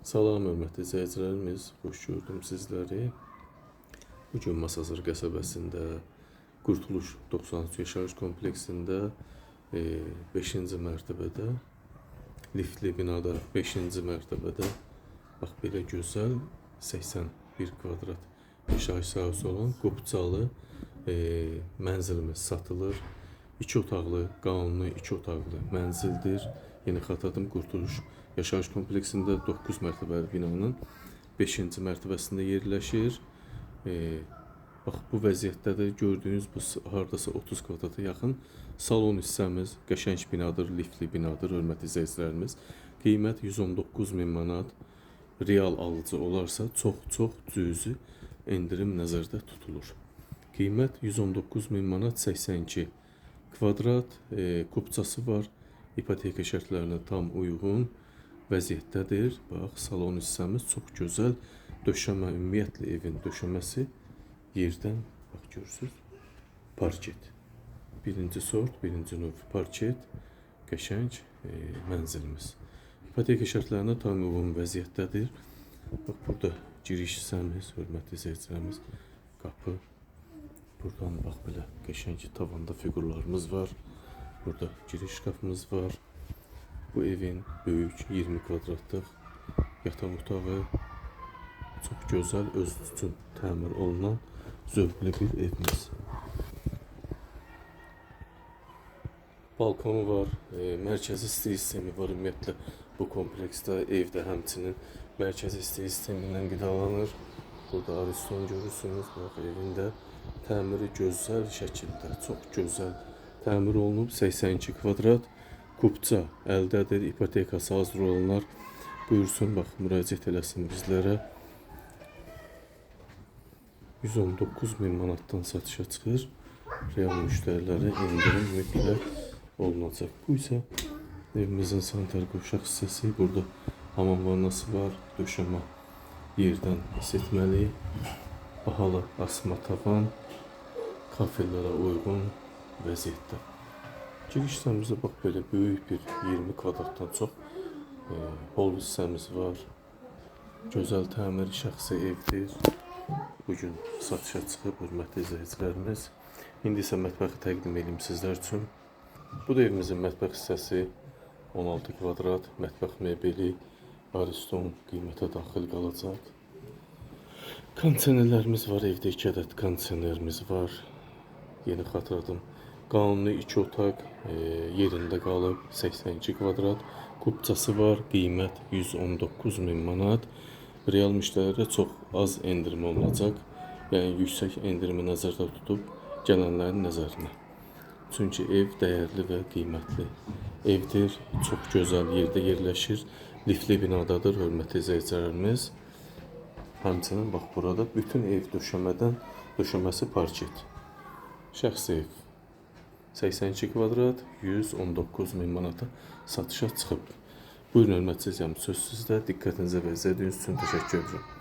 Salam hörmətli izləyicilərimiz, xoş gördüm sizləri. Bugün Masazır qəsəbəsində Qurtuluş 93 yaşayış kompleksində 5-ci mərtəbədə, liftli binada 5-ci mərtəbədə bax belə gözəl 81 kvadrat yaşayış sahəsi olan Qopçalı mənzilimiz satılır. 2 otaqlı, qanuni 2 otaqlı mənzildir. Yeni xatırladım, Qurtuluş yaşayış kompleksində 9 mərtəbəli binanın 5-ci mərtəbəsində yerləşir. Bax bu vəziyyətdədir. Gördüyünüz bu hardasa 30 kvadrata yaxın salon hissəmiz qəşəng binadır, liftli binadır hörmətli izləyicilərimiz. Qiymət 119.000 manat. Real alıcı olarsa çox cüzi endirim nəzərdə tutulur. Qiymət 119.000 manat, 82 kvadrat, kupçası var. İpoteka şərtlərinə tam uyğun vəziyyətdədir. Bax, salon hissəmiz çox gözəl. Döşəmə, ümumiyyətlə evin döşəməsi yerdən, bax görürsünüz, parket. Birinci sort, birinci növ parket, qəşəng mənzilimiz. İpoteka şərtlərinə tam uyğun vəziyyətdədir. Bax, burada giriş hissəmiz, hörmətli izləyicilərimiz, qapı. Buradan bax belə qəşəng tavanda figurlarımız var. Burada giriş qapımız var. Bu evin böyük 20 kvadratlıq yataq otağı. Çox gözəl, öz üçün təmir olunan zövqlü bir evimiz. Balkonu var, mərkəzi isti sistemi var ümumiyyətlə bu kompleksdə, evdə həmçinin mərkəzi isti sistemindən qidalanır. Burada Ariston görürsünüz, bax evində təmiri gözəl şəkildə, çox gözəl təmir olunub. 82 kvadrat kupça əldədir, ipotekası hazır olanlar buyursun, bax müraciət eləsin bizlərə. 119.000 manatdan satışa çıxır. Real müştərilərə indirim mütləq olunacaq. Bu isə evimizin sanitar qovşaq hissəsi. Burada hamam vannası var, döşəmə yerdən isitməli, bahalı asma tavan, kafelərə uyğun vəziyyətdə. Giriş hissəmizdə bax belə böyük bir 20 kvadratdan çox hol hissəmiz var. Gözəl təmir şəxsi evdir. Bugün satışa çıxıb hörmətli izləyicilərimiz. İndi isə mətbəxi təqdim edeyim sizlər üçün. Bu da evimizin mətbəx hissəsi. 16 kvadrat mətbəx mebeli, Ariston qiymətə daxil qalacaq. Kondisionerlərimiz var, evdə 2 ədəd kondisionerimiz var. Yeni xatırladım. Qanuni 2 otaq yerində qalıb, 82 kvadrat. Kupçası var, qiymət 119.000 manat. Real müştərilərə çox az endirim olunacaq. Yəni yüksək endirimi nəzərdə tutub gələnlərin nəzərinə. Çünki ev dəyərli və qiymətli evdir. Çox gözəl yerdə yerləşir. Liftli binadadır hörmətli izləyicilərimiz. Həmçinin bax burada bütün ev döşəməsi parket. Şəxsi ev. 82 kvadrat, 119.000 manata satışa çıxıb. Buyurun hörmətli izləyicilərimiz, söz sizdə. Diqqətinizə və izlədiyiniz üçün təşəkkür edirəm.